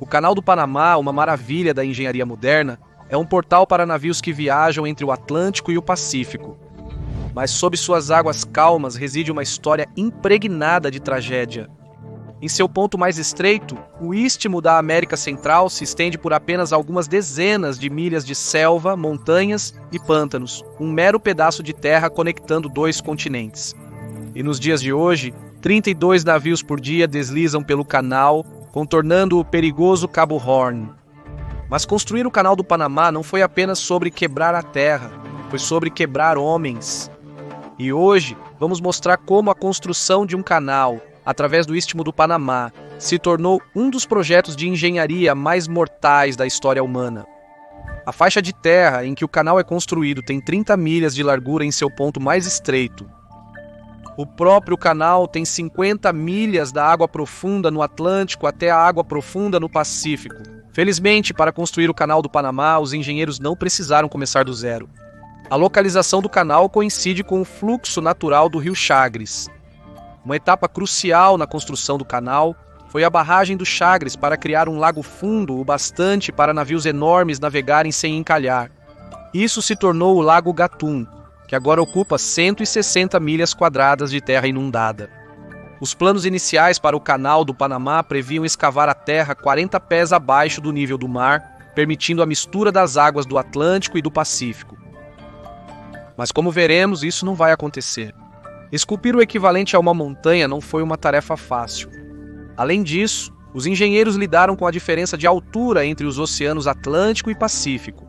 O Canal do Panamá, uma maravilha da engenharia moderna, é um portal para navios que viajam entre o Atlântico e o Pacífico. Mas sob suas águas calmas reside uma história impregnada de tragédia. Em seu ponto mais estreito, o istmo da América Central se estende por apenas algumas dezenas de milhas de selva, montanhas e pântanos, um mero pedaço de terra conectando dois continentes. E nos dias de hoje, 32 navios por dia deslizam pelo canal, contornando o perigoso Cabo Horn. Mas construir o Canal do Panamá não foi apenas sobre quebrar a terra, foi sobre quebrar homens. E hoje vamos mostrar como a construção de um canal, através do Istmo do Panamá, se tornou um dos projetos de engenharia mais mortais da história humana. A faixa de terra em que o canal é construído tem 30 milhas de largura em seu ponto mais estreito. O próprio canal tem 50 milhas da água profunda no Atlântico até a água profunda no Pacífico. Felizmente, para construir o Canal do Panamá, os engenheiros não precisaram começar do zero. A localização do canal coincide com o fluxo natural do rio Chagres. Uma etapa crucial na construção do canal foi a barragem do Chagres para criar um lago fundo o bastante para navios enormes navegarem sem encalhar. Isso se tornou o Lago Gatun, que agora ocupa 160 milhas quadradas de terra inundada. Os planos iniciais para o Canal do Panamá previam escavar a terra 40 pés abaixo do nível do mar, permitindo a mistura das águas do Atlântico e do Pacífico. Mas como veremos, isso não vai acontecer. Esculpir o equivalente a uma montanha não foi uma tarefa fácil. Além disso, os engenheiros lidaram com a diferença de altura entre os oceanos Atlântico e Pacífico.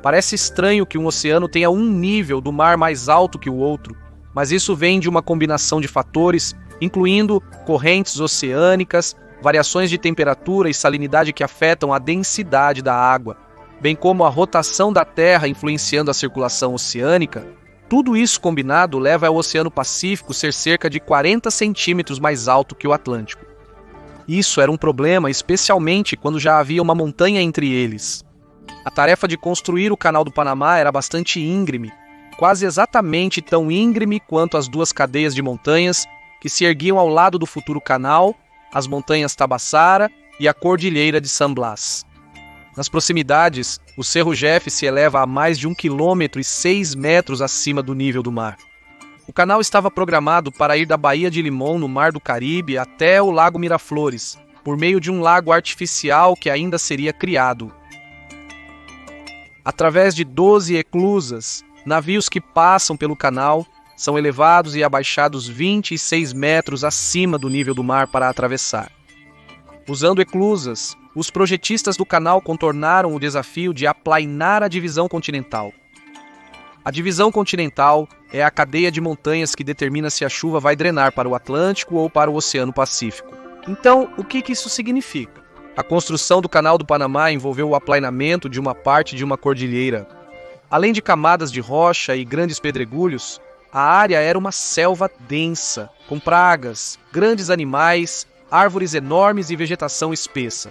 Parece estranho que um oceano tenha um nível do mar mais alto que o outro, mas isso vem de uma combinação de fatores, incluindo correntes oceânicas, variações de temperatura e salinidade que afetam a densidade da água, bem como a rotação da Terra influenciando a circulação oceânica. Tudo isso combinado leva ao Oceano Pacífico ser cerca de 40 centímetros mais alto que o Atlântico. Isso era um problema, especialmente quando já havia uma montanha entre eles. A tarefa de construir o Canal do Panamá era bastante íngreme, quase exatamente tão íngreme quanto as duas cadeias de montanhas que se erguiam ao lado do futuro canal, as montanhas Tabassara e a Cordilheira de San Blas. Nas proximidades, o Cerro Jeff se eleva a mais de 1,6 km acima do nível do mar. O canal estava programado para ir da Baía de Limón, no Mar do Caribe, até o Lago Miraflores, por meio de um lago artificial que ainda seria criado. Através de 12 eclusas, navios que passam pelo canal são elevados e abaixados 26 metros acima do nível do mar para atravessar. Usando eclusas, os projetistas do canal contornaram o desafio de aplainar a divisão continental. A divisão continental é a cadeia de montanhas que determina se a chuva vai drenar para o Atlântico ou para o Oceano Pacífico. Então, o que isso significa? A construção do Canal do Panamá envolveu o aplainamento de uma parte de uma cordilheira. Além de camadas de rocha e grandes pedregulhos, a área era uma selva densa, com pragas, grandes animais, árvores enormes e vegetação espessa.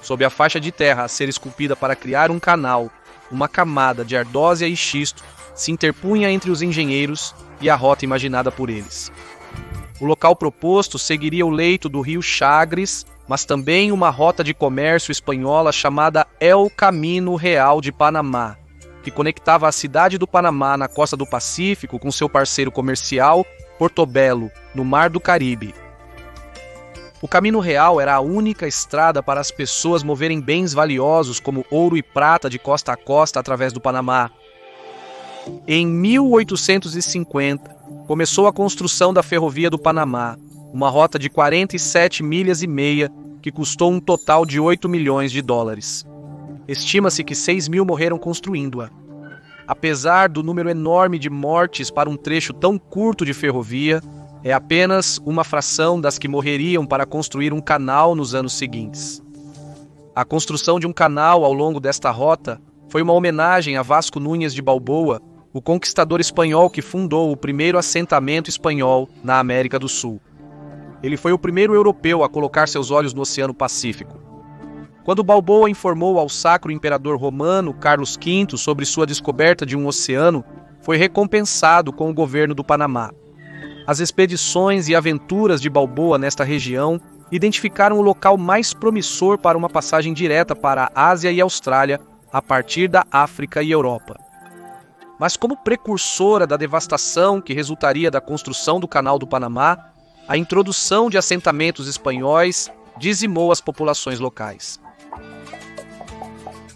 Sob a faixa de terra a ser esculpida para criar um canal, uma camada de ardósia e xisto se interpunha entre os engenheiros e a rota imaginada por eles. O local proposto seguiria o leito do rio Chagres, mas também uma rota de comércio espanhola chamada El Camino Real de Panamá, que conectava a cidade do Panamá na costa do Pacífico com seu parceiro comercial, Portobelo, no Mar do Caribe. O Camino Real era a única estrada para as pessoas moverem bens valiosos como ouro e prata de costa a costa através do Panamá. Em 1850, começou a construção da Ferrovia do Panamá, uma rota de 47 milhas e meia que custou um total de 8 milhões de dólares. Estima-se que 6 mil morreram construindo-a. Apesar do número enorme de mortes para um trecho tão curto de ferrovia, é apenas uma fração das que morreriam para construir um canal nos anos seguintes. A construção de um canal ao longo desta rota foi uma homenagem a Vasco Núñez de Balboa, o conquistador espanhol que fundou o primeiro assentamento espanhol na América do Sul. Ele foi o primeiro europeu a colocar seus olhos no Oceano Pacífico. Quando Balboa informou ao Sacro Imperador Romano Carlos V sobre sua descoberta de um oceano, foi recompensado com o governo do Panamá. As expedições e aventuras de Balboa nesta região identificaram o local mais promissor para uma passagem direta para a Ásia e Austrália, a partir da África e Europa. Mas como precursora da devastação que resultaria da construção do Canal do Panamá, a introdução de assentamentos espanhóis dizimou as populações locais.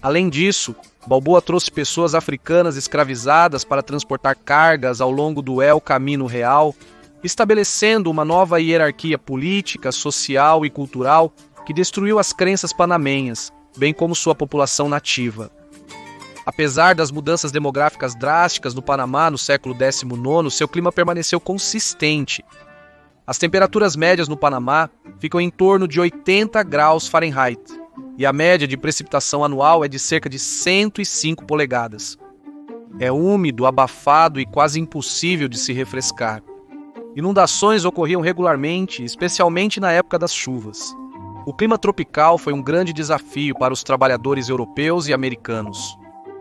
Além disso, Balboa trouxe pessoas africanas escravizadas para transportar cargas ao longo do El Camino Real, estabelecendo uma nova hierarquia política, social e cultural que destruiu as crenças panamenhas, bem como sua população nativa. Apesar das mudanças demográficas drásticas no Panamá no século XIX, seu clima permaneceu consistente. As temperaturas médias no Panamá ficam em torno de 80 graus Fahrenheit, e a média de precipitação anual é de cerca de 105 polegadas. É úmido, abafado e quase impossível de se refrescar. Inundações ocorriam regularmente, especialmente na época das chuvas. O clima tropical foi um grande desafio para os trabalhadores europeus e americanos.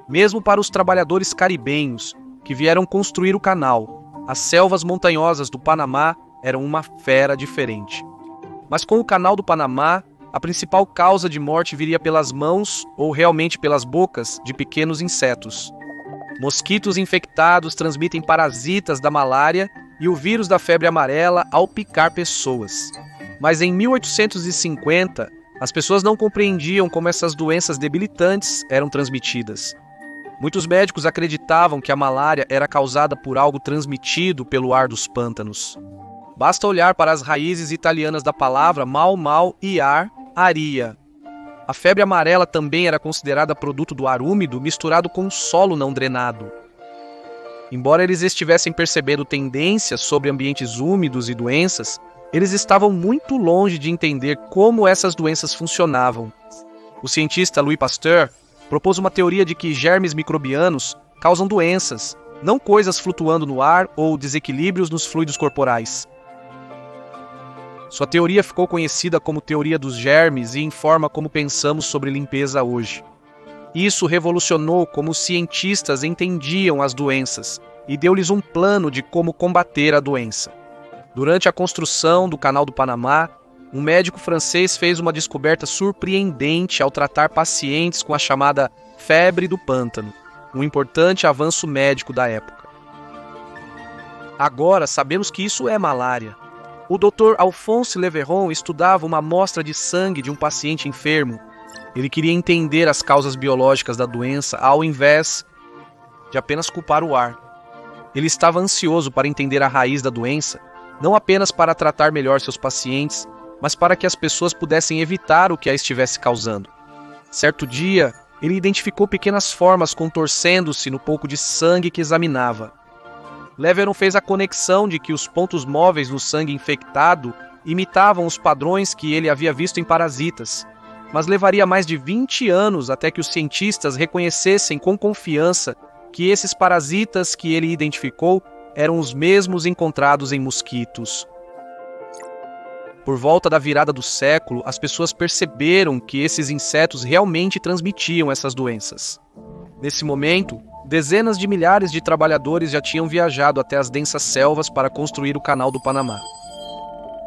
Mesmo para os trabalhadores caribenhos, que vieram construir o canal, as selvas montanhosas do Panamá eram uma fera diferente. Mas com o Canal do Panamá, a principal causa de morte viria pelas mãos, ou realmente pelas bocas, de pequenos insetos. Mosquitos infectados transmitem parasitas da malária e o vírus da febre amarela ao picar pessoas. Mas em 1850, as pessoas não compreendiam como essas doenças debilitantes eram transmitidas. Muitos médicos acreditavam que a malária era causada por algo transmitido pelo ar dos pântanos. Basta olhar para as raízes italianas da palavra mal e ar, aria. A febre amarela também era considerada produto do ar úmido misturado com solo não drenado. Embora eles estivessem percebendo tendências sobre ambientes úmidos e doenças, eles estavam muito longe de entender como essas doenças funcionavam. O cientista Louis Pasteur propôs uma teoria de que germes microbianos causam doenças, não coisas flutuando no ar ou desequilíbrios nos fluidos corporais. Sua teoria ficou conhecida como teoria dos germes e informa como pensamos sobre limpeza hoje. Isso revolucionou como os cientistas entendiam as doenças e deu-lhes um plano de como combater a doença. Durante a construção do Canal do Panamá, um médico francês fez uma descoberta surpreendente ao tratar pacientes com a chamada febre do pântano, um importante avanço médico da época. Agora sabemos que isso é malária. O Dr. Alphonse Leveron estudava uma amostra de sangue de um paciente enfermo. Ele queria entender as causas biológicas da doença ao invés de apenas culpar o ar. Ele estava ansioso para entender a raiz da doença, não apenas para tratar melhor seus pacientes, mas para que as pessoas pudessem evitar o que a estivesse causando. Certo dia, ele identificou pequenas formas contorcendo-se no pouco de sangue que examinava. Leveron fez a conexão de que os pontos móveis no sangue infectado imitavam os padrões que ele havia visto em parasitas, mas levaria mais de 20 anos até que os cientistas reconhecessem com confiança que esses parasitas que ele identificou eram os mesmos encontrados em mosquitos. Por volta da virada do século, as pessoas perceberam que esses insetos realmente transmitiam essas doenças. Nesse momento, dezenas de milhares de trabalhadores já tinham viajado até as densas selvas para construir o Canal do Panamá.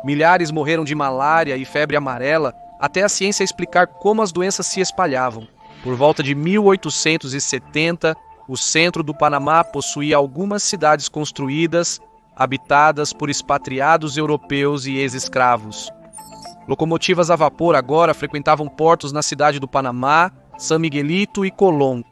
Milhares morreram de malária e febre amarela até a ciência explicar como as doenças se espalhavam. Por volta de 1870, o centro do Panamá possuía algumas cidades construídas, habitadas por expatriados europeus e ex-escravos. Locomotivas a vapor agora frequentavam portos na cidade do Panamá, San Miguelito e Colón.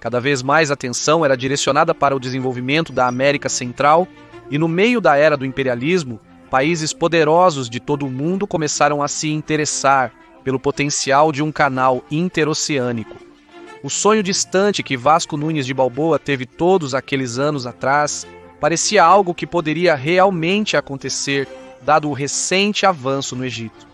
Cada vez mais atenção era direcionada para o desenvolvimento da América Central e, no meio da era do imperialismo, países poderosos de todo o mundo começaram a se interessar pelo potencial de um canal interoceânico. O sonho distante que Vasco Nunes de Balboa teve todos aqueles anos atrás parecia algo que poderia realmente acontecer, dado o recente avanço no Egito.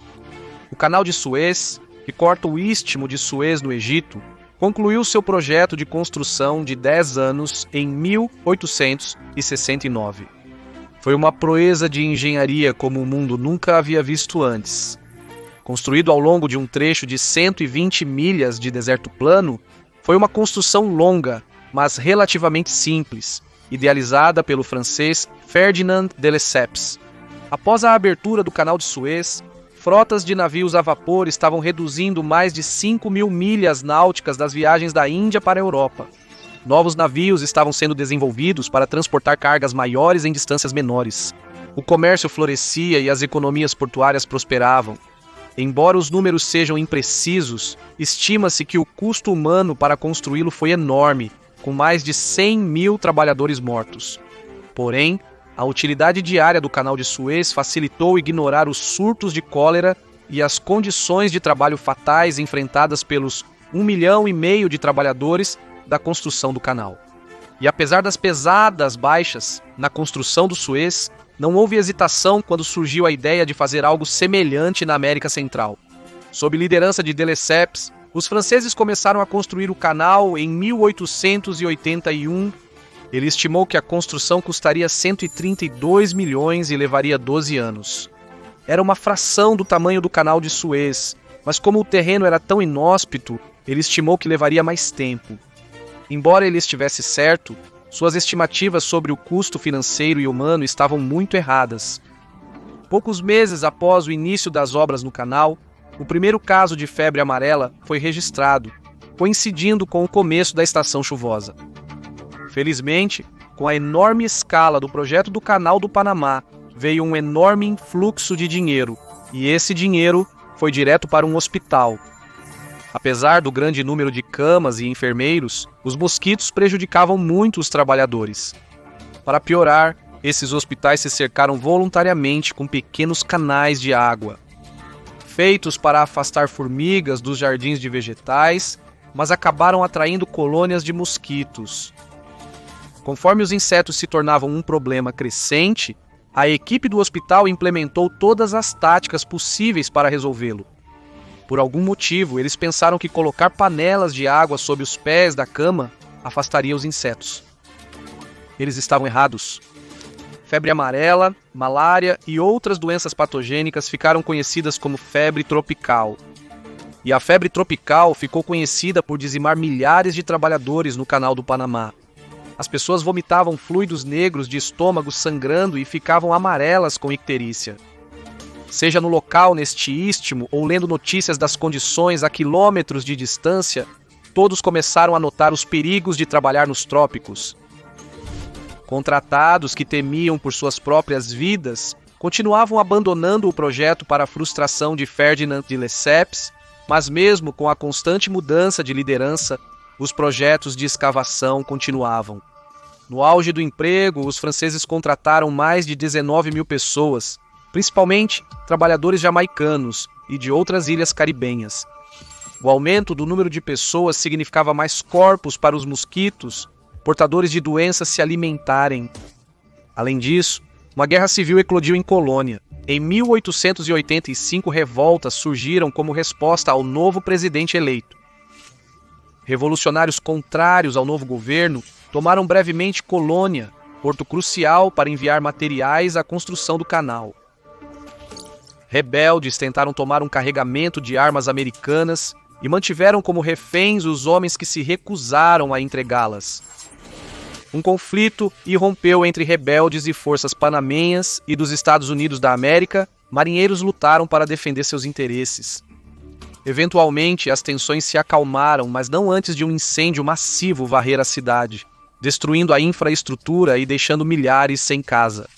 O Canal de Suez, que corta o Istmo de Suez no Egito, concluiu seu projeto de construção de 10 anos em 1869. Foi uma proeza de engenharia como o mundo nunca havia visto antes. Construído ao longo de um trecho de 120 milhas de deserto plano, foi uma construção longa, mas relativamente simples, idealizada pelo francês Ferdinand de Lesseps. Após a abertura do Canal de Suez, frotas de navios a vapor estavam reduzindo mais de 5.000 milhas náuticas das viagens da Índia para a Europa. Novos navios estavam sendo desenvolvidos para transportar cargas maiores em distâncias menores. O comércio florescia e as economias portuárias prosperavam. Embora os números sejam imprecisos, estima-se que o custo humano para construí-lo foi enorme, com mais de 100.000 trabalhadores mortos. Porém, a utilidade diária do Canal de Suez facilitou ignorar os surtos de cólera e as condições de trabalho fatais enfrentadas pelos 1,5 milhão de trabalhadores da construção do canal. E apesar das pesadas baixas na construção do Suez, não houve hesitação quando surgiu a ideia de fazer algo semelhante na América Central. Sob liderança de de Lesseps, os franceses começaram a construir o canal em 1881. Ele estimou que a construção custaria 132 milhões e levaria 12 anos. Era uma fração do tamanho do Canal de Suez, mas como o terreno era tão inóspito, ele estimou que levaria mais tempo. Embora ele estivesse certo, suas estimativas sobre o custo financeiro e humano estavam muito erradas. Poucos meses após o início das obras no canal, o primeiro caso de febre amarela foi registrado, coincidindo com o começo da estação chuvosa. Felizmente, com a enorme escala do projeto do Canal do Panamá, veio um enorme influxo de dinheiro, e esse dinheiro foi direto para um hospital. Apesar do grande número de camas e enfermeiros, os mosquitos prejudicavam muito os trabalhadores. Para piorar, esses hospitais se cercaram voluntariamente com pequenos canais de água, feitos para afastar formigas dos jardins de vegetais, mas acabaram atraindo colônias de mosquitos. Conforme os insetos se tornavam um problema crescente, a equipe do hospital implementou todas as táticas possíveis para resolvê-lo. Por algum motivo, eles pensaram que colocar panelas de água sob os pés da cama afastaria os insetos. Eles estavam errados. Febre amarela, malária e outras doenças patogênicas ficaram conhecidas como febre tropical. E a febre tropical ficou conhecida por dizimar milhares de trabalhadores no Canal do Panamá. As pessoas vomitavam fluidos negros de estômago sangrando e ficavam amarelas com icterícia. Seja no local neste istmo ou lendo notícias das condições a quilômetros de distância, todos começaram a notar os perigos de trabalhar nos trópicos. Contratados que temiam por suas próprias vidas, continuavam abandonando o projeto para a frustração de Ferdinand de Lesseps, mas mesmo com a constante mudança de liderança, os projetos de escavação continuavam. No auge do emprego, os franceses contrataram mais de 19.000 pessoas, principalmente trabalhadores jamaicanos e de outras ilhas caribenhas. O aumento do número de pessoas significava mais corpos para os mosquitos, portadores de doenças, se alimentarem. Além disso, uma guerra civil eclodiu em Colônia. Em 1885, revoltas surgiram como resposta ao novo presidente eleito. Revolucionários contrários ao novo governo tomaram brevemente Colônia, porto crucial para enviar materiais à construção do canal. Rebeldes tentaram tomar um carregamento de armas americanas e mantiveram como reféns os homens que se recusaram a entregá-las. Um conflito irrompeu entre rebeldes e forças panamenhas e dos Estados Unidos da América. Marinheiros lutaram para defender seus interesses. Eventualmente, as tensões se acalmaram, mas não antes de um incêndio massivo varrer a cidade, destruindo a infraestrutura e deixando milhares sem casa.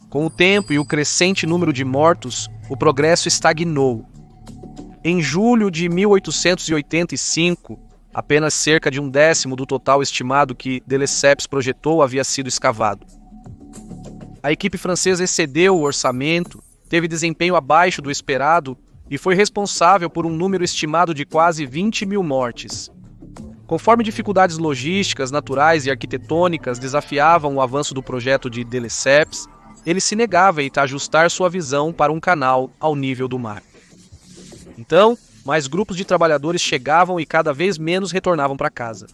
Com o tempo e o crescente número de mortos, o progresso estagnou. Em julho de 1885, apenas cerca de 1/10 do total estimado que de Lesseps projetou havia sido escavado. A equipe francesa excedeu o orçamento, teve desempenho abaixo do esperado e foi responsável por um número estimado de quase 20.000 mortes. Conforme dificuldades logísticas, naturais e arquitetônicas desafiavam o avanço do projeto de Lesseps, ele se negava a ajustar sua visão para um canal ao nível do mar. Então, mais grupos de trabalhadores chegavam e cada vez menos retornavam para casa.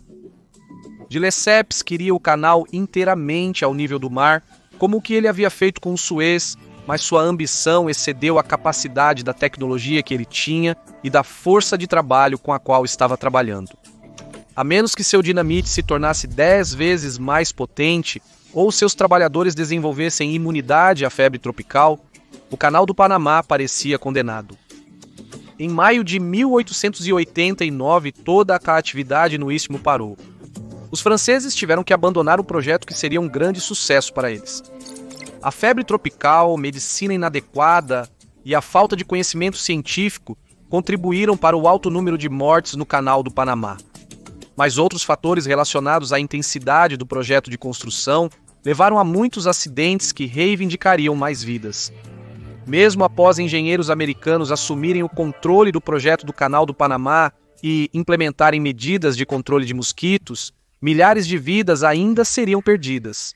De Lesseps queria o canal inteiramente ao nível do mar, como o que ele havia feito com o Suez, mas sua ambição excedeu a capacidade da tecnologia que ele tinha e da força de trabalho com a qual estava trabalhando. A menos que seu dinamite se tornasse 10 vezes mais potente, ou seus trabalhadores desenvolvessem imunidade à febre tropical, o Canal do Panamá parecia condenado. Em maio de 1889, toda a atividade no Istmo parou. Os franceses tiveram que abandonar um projeto que seria um grande sucesso para eles. A febre tropical, medicina inadequada e a falta de conhecimento científico contribuíram para o alto número de mortes no Canal do Panamá. Mas outros fatores relacionados à intensidade do projeto de construção levaram a muitos acidentes que reivindicariam mais vidas. Mesmo após engenheiros americanos assumirem o controle do projeto do Canal do Panamá e implementarem medidas de controle de mosquitos, milhares de vidas ainda seriam perdidas.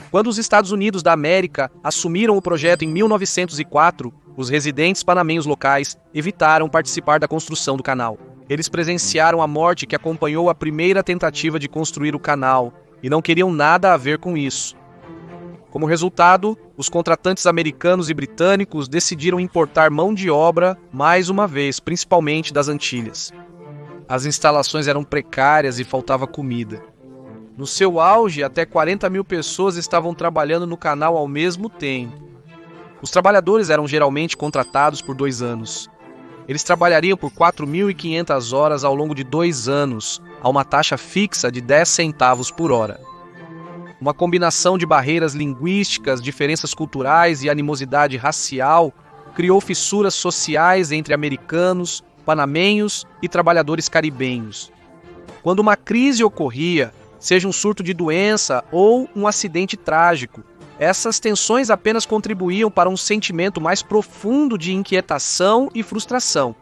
Quando os Estados Unidos da América assumiram o projeto em 1904, os residentes panamenhos locais evitaram participar da construção do canal. Eles presenciaram a morte que acompanhou a primeira tentativa de construir o canal e não queriam nada a ver com isso. Como resultado, os contratantes americanos e britânicos decidiram importar mão de obra mais uma vez, principalmente das Antilhas. As instalações eram precárias e faltava comida. No seu auge, até 40 mil pessoas estavam trabalhando no canal ao mesmo tempo. Os trabalhadores eram geralmente contratados por 2 anos. Eles trabalhariam por 4.500 horas ao longo de 2 anos, a uma taxa fixa de 10 centavos por hora. Uma combinação de barreiras linguísticas, diferenças culturais e animosidade racial criou fissuras sociais entre americanos, panamenhos e trabalhadores caribenhos. Quando uma crise ocorria, seja um surto de doença ou um acidente trágico, essas tensões apenas contribuíam para um sentimento mais profundo de inquietação e frustração.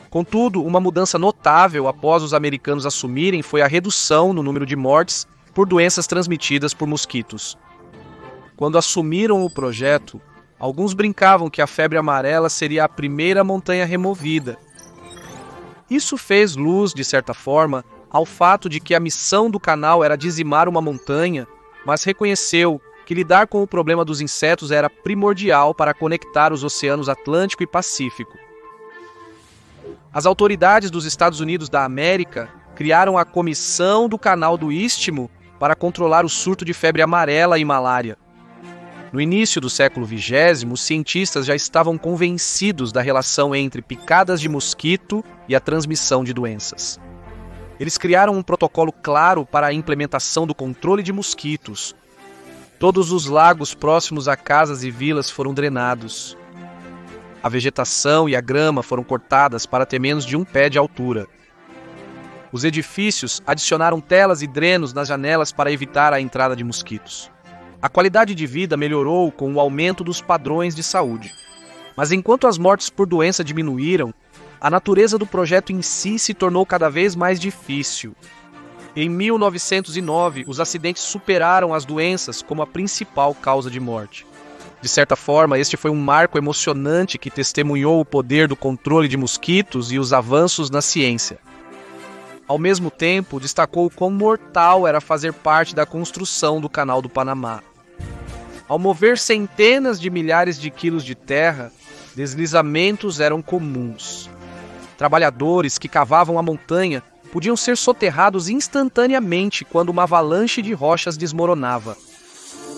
Contudo, uma mudança notável após os americanos assumirem foi a redução no número de mortes por doenças transmitidas por mosquitos. Quando assumiram o projeto, alguns brincavam que a febre amarela seria a primeira montanha removida. Isso fez luz, de certa forma, ao fato de que a missão do canal era dizimar uma montanha, mas reconheceu que lidar com o problema dos insetos era primordial para conectar os oceanos Atlântico e Pacífico. As autoridades dos Estados Unidos da América criaram a Comissão do Canal do Istmo para controlar o surto de febre amarela e malária. No início do século XX, os cientistas já estavam convencidos da relação entre picadas de mosquito e a transmissão de doenças. Eles criaram um protocolo claro para a implementação do controle de mosquitos. Todos os lagos próximos a casas e vilas foram drenados. A vegetação e a grama foram cortadas para ter menos de 1 pé de altura. Os edifícios adicionaram telas e drenos nas janelas para evitar a entrada de mosquitos. A qualidade de vida melhorou com o aumento dos padrões de saúde. Mas enquanto as mortes por doença diminuíram, a natureza do projeto em si se tornou cada vez mais difícil. Em 1909, os acidentes superaram as doenças como a principal causa de morte. De certa forma, este foi um marco emocionante que testemunhou o poder do controle de mosquitos e os avanços na ciência. Ao mesmo tempo, destacou quão mortal era fazer parte da construção do Canal do Panamá. Ao mover centenas de milhares de quilos de terra, deslizamentos eram comuns. Trabalhadores que cavavam a montanha podiam ser soterrados instantaneamente quando uma avalanche de rochas desmoronava.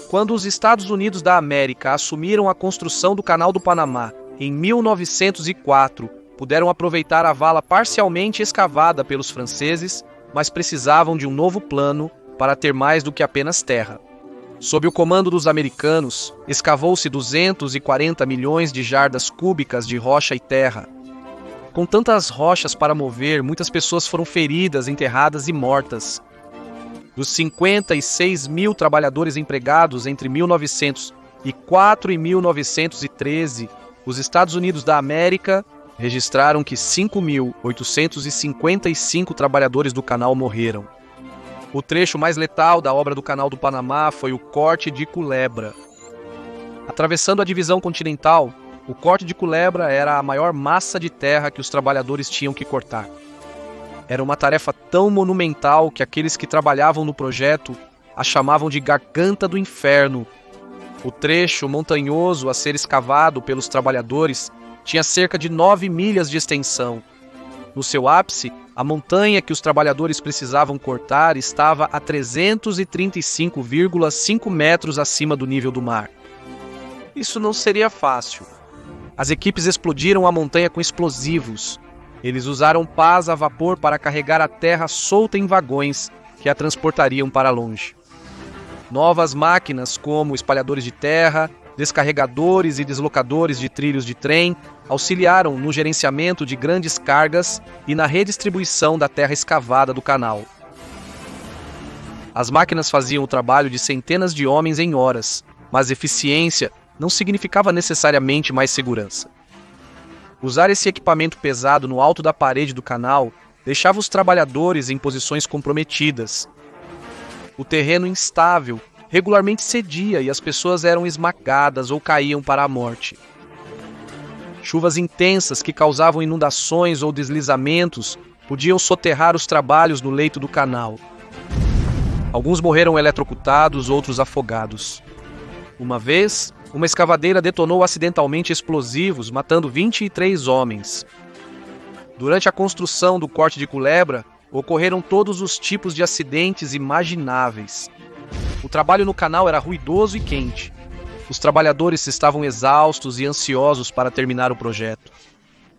Quando os Estados Unidos da América assumiram a construção do Canal do Panamá em 1904, puderam aproveitar a vala parcialmente escavada pelos franceses, mas precisavam de um novo plano para ter mais do que apenas terra. Sob o comando dos americanos, escavou-se 240 milhões de jardas cúbicas de rocha e terra. Com tantas rochas para mover, muitas pessoas foram feridas, enterradas e mortas. Dos 56 mil trabalhadores empregados entre 1904 e 1913, os Estados Unidos da América registraram que 5.855 trabalhadores do canal morreram. O trecho mais letal da obra do Canal do Panamá foi o Corte de Culebra. Atravessando a divisão continental, o Corte de Culebra era a maior massa de terra que os trabalhadores tinham que cortar. Era uma tarefa tão monumental que aqueles que trabalhavam no projeto a chamavam de Garganta do Inferno. O trecho montanhoso a ser escavado pelos trabalhadores tinha cerca de 9 milhas de extensão. No seu ápice, a montanha que os trabalhadores precisavam cortar estava a 335,5 metros acima do nível do mar. Isso não seria fácil. As equipes explodiram a montanha com explosivos. Eles usaram pás a vapor para carregar a terra solta em vagões que a transportariam para longe. Novas máquinas como espalhadores de terra, descarregadores e deslocadores de trilhos de trem auxiliaram no gerenciamento de grandes cargas e na redistribuição da terra escavada do canal. As máquinas faziam o trabalho de centenas de homens em horas, mas eficiência não significava necessariamente mais segurança. Usar esse equipamento pesado no alto da parede do canal deixava os trabalhadores em posições comprometidas. O terreno instável regularmente cedia e as pessoas eram esmagadas ou caíam para a morte. Chuvas intensas que causavam inundações ou deslizamentos podiam soterrar os trabalhos no leito do canal. Alguns morreram eletrocutados, outros afogados. Uma vez, uma escavadeira detonou acidentalmente explosivos, matando 23 homens. Durante a construção do corte de Culebra, ocorreram todos os tipos de acidentes imagináveis. O trabalho no canal era ruidoso e quente. Os trabalhadores estavam exaustos e ansiosos para terminar o projeto.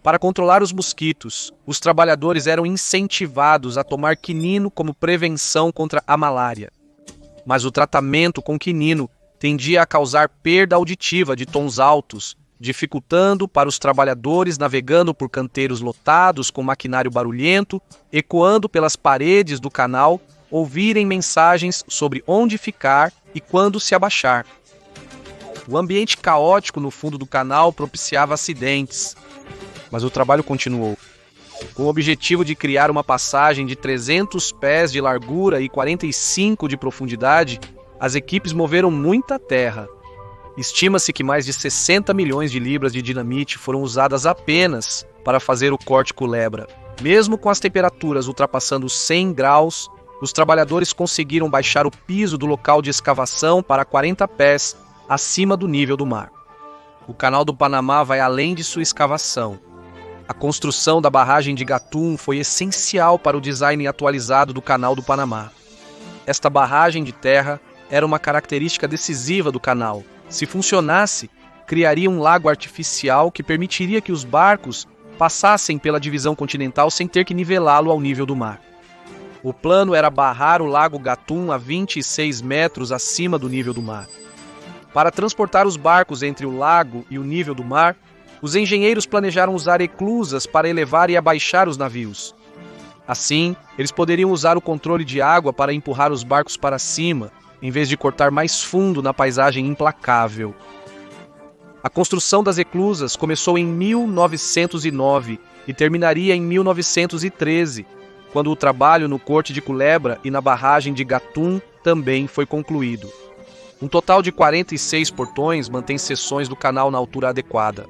Para controlar os mosquitos, os trabalhadores eram incentivados a tomar quinino como prevenção contra a malária. Mas o tratamento com quinino tendia a causar perda auditiva de tons altos, dificultando para os trabalhadores navegando por canteiros lotados com maquinário barulhento, ecoando pelas paredes do canal, ouvirem mensagens sobre onde ficar e quando se abaixar. O ambiente caótico no fundo do canal propiciava acidentes, mas o trabalho continuou. Com o objetivo de criar uma passagem de 300 pés de largura e 45 de profundidade, as equipes moveram muita terra. Estima-se que mais de 60 milhões de libras de dinamite foram usadas apenas para fazer o corte Culebra. Mesmo com as temperaturas ultrapassando 100 graus, os trabalhadores conseguiram baixar o piso do local de escavação para 40 pés acima do nível do mar. O Canal do Panamá vai além de sua escavação. A construção da barragem de Gatún foi essencial para o design atualizado do Canal do Panamá. Esta barragem de terra era uma característica decisiva do canal. Se funcionasse, criaria um lago artificial que permitiria que os barcos passassem pela divisão continental sem ter que nivelá-lo ao nível do mar. O plano era barrar o lago Gatún a 26 metros acima do nível do mar. Para transportar os barcos entre o lago e o nível do mar, os engenheiros planejaram usar eclusas para elevar e abaixar os navios. Assim, eles poderiam usar o controle de água para empurrar os barcos para cima, em vez de cortar mais fundo na paisagem implacável. A construção das eclusas começou em 1909 e terminaria em 1913, quando o trabalho no corte de Culebra e na barragem de Gatún também foi concluído. Um total de 46 portões mantém seções do canal na altura adequada.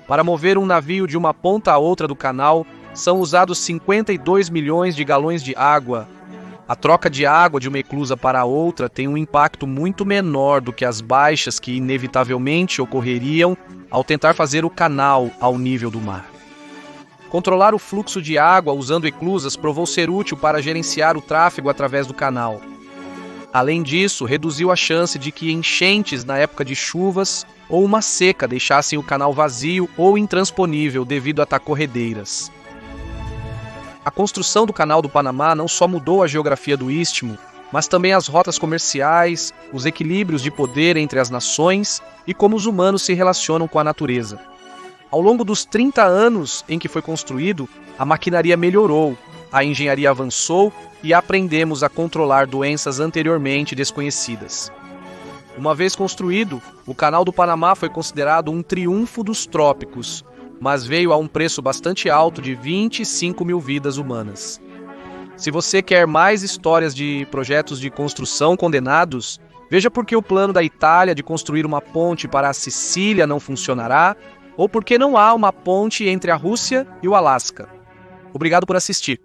Para mover um navio de uma ponta a outra do canal, são usados 52 milhões de galões de água. A troca de água de uma eclusa para a outra tem um impacto muito menor do que as baixas que inevitavelmente ocorreriam ao tentar fazer o canal ao nível do mar. Controlar o fluxo de água usando eclusas provou ser útil para gerenciar o tráfego através do canal. Além disso, reduziu a chance de que enchentes na época de chuvas ou uma seca deixassem o canal vazio ou intransponível devido a corredeiras. A construção do Canal do Panamá não só mudou a geografia do Istmo, mas também as rotas comerciais, os equilíbrios de poder entre as nações e como os humanos se relacionam com a natureza. Ao longo dos 30 anos em que foi construído, a maquinaria melhorou, a engenharia avançou e aprendemos a controlar doenças anteriormente desconhecidas. Uma vez construído, o Canal do Panamá foi considerado um triunfo dos trópicos, mas veio a um preço bastante alto de 25 mil vidas humanas. Se você quer mais histórias de projetos de construção condenados, veja por que o plano da Itália de construir uma ponte para a Sicília não funcionará, ou por que não há uma ponte entre a Rússia e o Alasca. Obrigado por assistir.